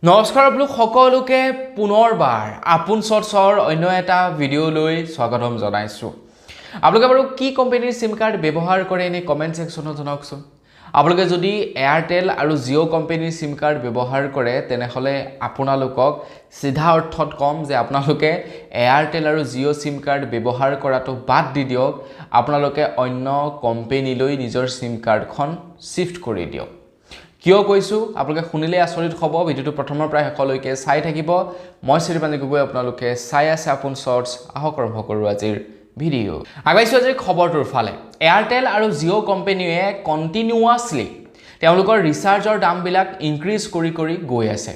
নমস্কাৰ আপোনালোক সকলোকে পুনৰবাৰ আপোন চৰ্চৰ অন্য এটা ভিডিঅ'লৈ স্বাগতম জনাইছোঁ। আপোনালোকে বাৰু কি কোম্পানীৰ সিম কাৰ্ড ব্যৱহাৰ কৰে এনে কমেন্ট সেকশনত জনাওকচোন। আপোনালোকে যদি এয়াৰটেল আৰু জিঅ' কোম্পানীৰ সিম কাৰ্ড ব্যৱহাৰ কৰে তেনেহলে আপোনালোকক সিধা অৰ্থত কম যে আপোনালোকে এয়াৰটেল আৰু জিঅ' সিম কাৰ্ড ব্যৱহাৰ কৰাটো বাদ দি দিয়ক, আপোনালোকে অন্য কোম্পানীলৈ নিজৰ সিম কাৰ্ডখন শিফট কৰি দিয়ক। কিয় কৈছো আপোনালোকে শুনিলে আচৰিত হ'ব। ভিডিওটো প্ৰথমৰ পৰা শেষলৈকে চাই থাকিব। মই শ্ৰীপানী গগৈ, আপোনালোকে চাই আছে আপোন চৰ্টছ। আহক আৰম্ভ কৰোঁ আজিৰ ভিডিঅ'। আগাইছো আজিৰ খবৰটোৰ ফালে। এয়াৰটেল আৰু জিঅ' কোম্পানীয়ে কণ্টিনিউৱাছলি তেওঁলোকৰ ৰিচাৰ্জৰ দামবিলাক ইনক্ৰিজ কৰি গৈ আছে।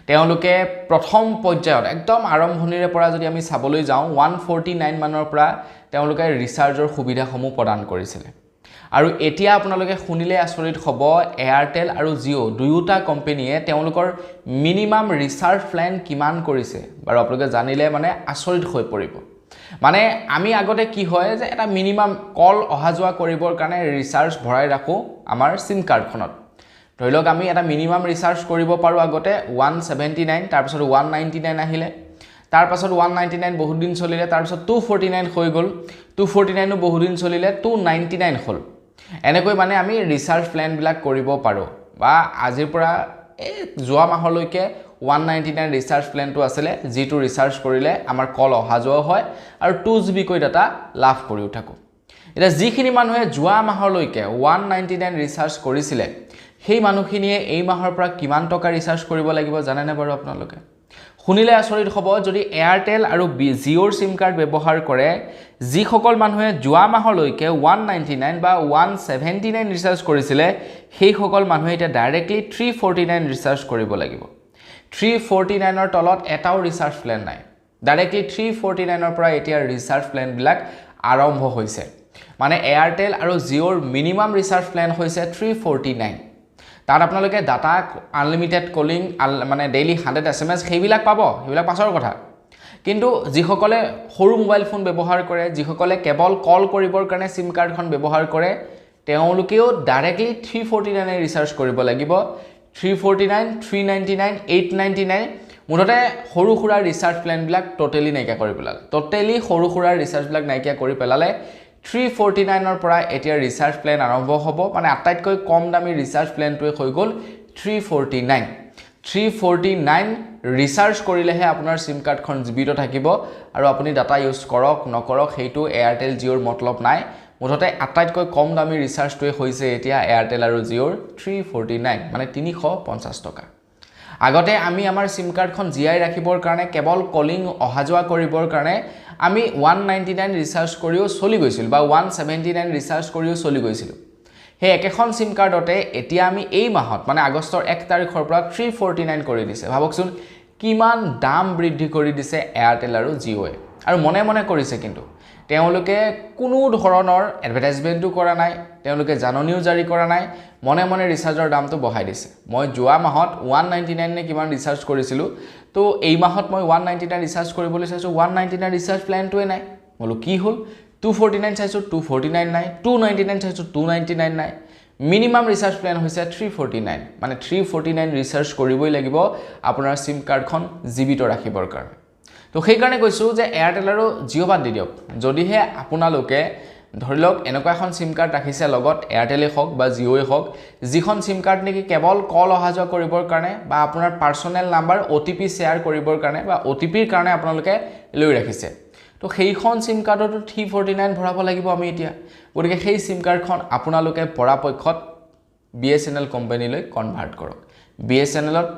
তেওঁলোকে প্ৰথম পৰ্যায়ত একদম আৰম্ভণিৰে পৰা যদি আমি চাবলৈ যাওঁ 149 মানৰ পৰা তেওঁলোকে ৰিচাৰ্জৰ সুবিধাসমূহ প্ৰদান কৰিছিলে। আৰু এতিয়া আপোনালোকে শুনিলে আচৰিত হ'ব, এয়াৰটেল আৰু জিঅ' দুয়োটা কোম্পানীয়ে তেওঁলোকৰ মিনিমাম ৰিচাৰ্জ প্ল্যান কিমান কৰিছে বাৰু আপোনালোকে জানিলে মানে আচৰিত হৈ পৰিব। মানে আমি আগতে কি হয় যে এটা মিনিমাম কল অহা যোৱা কৰিবৰ কাৰণে ৰিচাৰ্জ ভৰাই ৰাখোঁ আমাৰ সিম কাৰ্ডখনত। ধৰি লওক আমি এটা মিনিমাম ৰিচাৰ্জ কৰিব পাৰোঁ আগতে 179, তাৰপিছত 199 আহিলে, তাৰপাছত 199 বহুত দিন চলিলে, তাৰপিছত 249 হৈ গ'ল, 249ও বহুত দিন চলিলে, 299 হ'ল। এনেকৈ মানে আমি ৰিচাৰ্জ প্ল্যানবিলাক কৰিব পাৰোঁ। বা আজিৰ পৰা যোৱা মাহলৈকে 199 ৰিচাৰ্জ প্ল্যানটো আছিলে, যিটো ৰিচাৰ্জ কৰিলে আমাৰ কল অহা যোৱা হয় আৰু 2 GB কৈ ডাটা লাভ কৰিও থাকোঁ। এতিয়া যিখিনি মানুহে যোৱা মাহলৈকে 199 ৰিচাৰ্জ কৰিছিলে সেই মানুহখিনিয়ে এই মাহৰ পৰা কিমান টকা ৰিচাৰ্জ কৰিব লাগিব জানেনে বাৰু আপোনালোকে? শুনিলে আচৰিত হ'ব। যদি এয়াৰটেল আৰু জিঅ'ৰ সিম কাৰ্ড ব্যৱহাৰ কৰে, যিসকল মানুহে যোৱা মাহলৈকে 199 বা 179 ৰিচাৰ্জ কৰিছিলে সেইসকল মানুহে এতিয়া ডাইৰেক্টলি 349 ৰিচাৰ্জ কৰিব লাগিব। 349ৰ তলত এটাও ৰিচাৰ্জ প্ল্যান নাই। ডাইৰেক্টলি 349ৰ পৰা এতিয়া ৰিচাৰ্জ প্ল্যানবিলাক আৰম্ভ হৈছে। মানে এয়াৰটেল আৰু জিঅ'ৰ মিনিমাম ৰিচাৰ্জ প্ল্যান হৈছে 349। তাত আপোনালোকে ডাটা আনলিমিটেড কলিং মানে ডেইলি 100 SMS সেইবিলাক পাব, সেইবিলাক পাছৰ কথা। কিন্তু যিসকলে সৰু মোবাইল ফোন ব্যৱহাৰ কৰে, যিসকলে কেৱল কল কৰিবৰ কাৰণে সিম কাৰ্ডখন ব্যৱহাৰ কৰে, তেওঁলোকেও ডাইৰেক্টলি 349 ৰিচাৰ্জ কৰিব লাগিব। 349, 399, 899 মুঠতে সৰু সুৰা ৰিচাৰ্জ প্ল্যানবিলাক টোটেলি নাইকিয়া কৰি পেলালে। টোটেলি সৰু সুৰা ৰিচাৰ্জবিলাক নাইকিয়া কৰি পেলালে। 349ৰ পৰা এতিয়া ৰিচাৰ্জ প্ল্যান আৰম্ভ হ'ব। মানে আটাইতকৈ কম দামী ৰিচাৰ্জ প্ল্যানটোৱে হৈ গ'ল 349। 349 ৰিচাৰ্জ কৰিলেহে আপোনাৰ সিম কাৰ্ডখন জীৱিত থাকিব আৰু আপুনি ডাটা ইউজ কৰক নকৰক সেইটো এয়াৰটেল জিঅ'ৰ মতলব নাই। মুঠতে আটাইতকৈ কম দামী ৰিচাৰ্জটোৱে হৈছে এতিয়া এয়াৰটেল আৰু জিঅ'ৰ 349, মানে 350 টকা। আগতে আমি আমাৰ সিম কাৰ্ডখন জীয়াই ৰাখিবৰ কাৰণে কেৱল কলিং অহা যোৱা কৰিবৰ কাৰণে আমি 199 ৰিচাৰ্জ কৰিও চলি গৈছিল বা 179 ৰিচাৰ্জ কৰিও চলি গৈছিলোঁ। সেই একেখন সিম কাৰ্ডতে এতিয়া আমি এই মাহত মানে আগষ্টৰ 1 তাৰিখৰ পৰা 349 কৰি দিছে। ভাবকচোন কিমান দাম বৃদ্ধি কৰি দিছে এয়াৰটেল আৰু জিঅ'য়ে। আৰু মনে মনে কৰিছে, কিন্তু তেওঁলোকে কোনো ধৰণৰ এডভাৰটাইজমেণ্টো কৰা নাই, তেওঁলোকে জাননীও জাৰি কৰা নাই, মনে মনে ৰিচাৰ্জৰ দামটো বঢ়াই দিছে। মই যোৱা মাহত 199 নে কিমান ৰিচাৰ্জ কৰিছিলোঁ, তো এই মাহত মই 199 ৰিচাৰ্জ কৰিবলৈ চাইছোঁ, 199 ৰিচাৰ্জ প্ল্যানটোৱে নাই। বোলো কি হ'ল? 249 চাইছোঁ, 249 নাই, 299 চাইছোঁ, 299 নাই। মিনিমাম ৰিচাৰ্জ প্ল্যান হৈছে 349, মানে 349 ৰিচাৰ্জ কৰিবই লাগিব আপোনাৰ সিম কাৰ্ডখন জীৱিত ৰাখিবৰ কাৰণে। তো সেইকাৰণে কৈছোঁ যে এয়াৰটেল আৰু জিঅ' বাদ দি দিয়ক। যদিহে আপোনালোকে ধৰি লওক এনেকুৱা এখন সিম কাৰ্ড ৰাখিছে লগত, এয়াৰটেলে হওক বা জিঅ'য়ে হওক, যিখন সিম কাৰ্ড নেকি কেৱল কল অহা যোৱা কৰিবৰ কাৰণে বা আপোনাৰ পাৰ্চনেল নাম্বাৰ OTP শ্বেয়াৰ কৰিবৰ কাৰণে বা OTPৰ কাৰণে আপোনালোকে লৈ ৰাখিছে, তো সেইখন সিম কাৰ্ডতো 349 ভৰাব লাগিব আমি এতিয়া। গতিকে সেই সিম কাৰ্ডখন আপোনালোকে পৰাপক্ষত BSNL কোম্পানীলৈ কনভাৰ্ট কৰক। BSNLত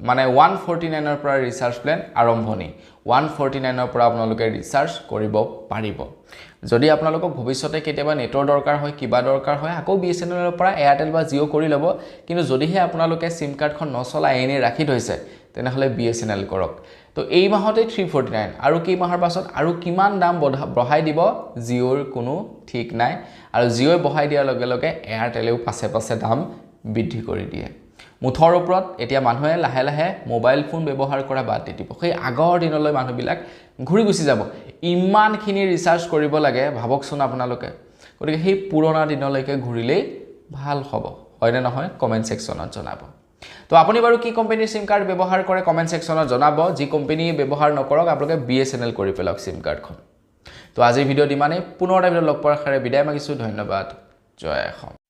মানে 149ৰ পৰা ৰিচাৰ্জ প্ল্যান আৰম্ভণি, 149ৰ পৰা আপোনালোকে ৰিচাৰ্জ কৰিব পাৰিব। যদি আপোনালোকক ভৱিষ্যতে কেতিয়াবা নেটৰ দৰকাৰ হয়, কিবা দৰকাৰ হয়, আকৌ BSNLৰ পৰা এয়াৰটেল বা জিঅ' কৰি ল'ব। কিন্তু যদিহে আপোনালোকে সিম কাৰ্ডখন নচলাই এনেই ৰাখি থৈছে তেনেহ'লে BSNL কৰক। তো এই মাহতে 349, আৰু কেইমাহৰ পাছত আৰু কিমান দাম বঢ়াই দিব জিঅ'ৰ কোনো ঠিক নাই। আৰু জিঅ'ই বঢ়াই দিয়াৰ লগে লগে এয়াৰটেলেও পাছে পাছে দাম বৃদ্ধি কৰি দিয়ে। মুঠৰ ওপৰত এতিয়া মানুহে লাহে লাহে মোবাইল ফোন ব্যৱহাৰ কৰা বাদ দি দিব। সেই আগৰ দিনলৈ মানুহবিলাক ঘূৰি গুচি যাব। ইমানখিনি ৰিচাৰ্জ কৰিব লাগে ভাবকচোন আপোনালোকে। গতিকে সেই পুৰণা দিনলৈকে ঘূৰিলেই ভাল হ'ব, হয়নে নহয়? কমেণ্ট ছেকশ্যনত জনাব। তো আপুনি বাৰু কি কোম্পানীৰ সিম কাৰ্ড ব্যৱহাৰ কৰে কমেন্ট সেকশনত জনাব যি কোম্পানী ব্যৱহাৰ নকৰক আপোনালোকে BSNL কৰি পেলাওক সিম কাৰ্ডখন তো আজিৰ ভিডিঅ'ত ইমানেই পুনৰ এটা ভিডিঅ' লগ পোৱাৰ আশাৰে বিদায় মাগিছো ধন্যবাদ জয় অসম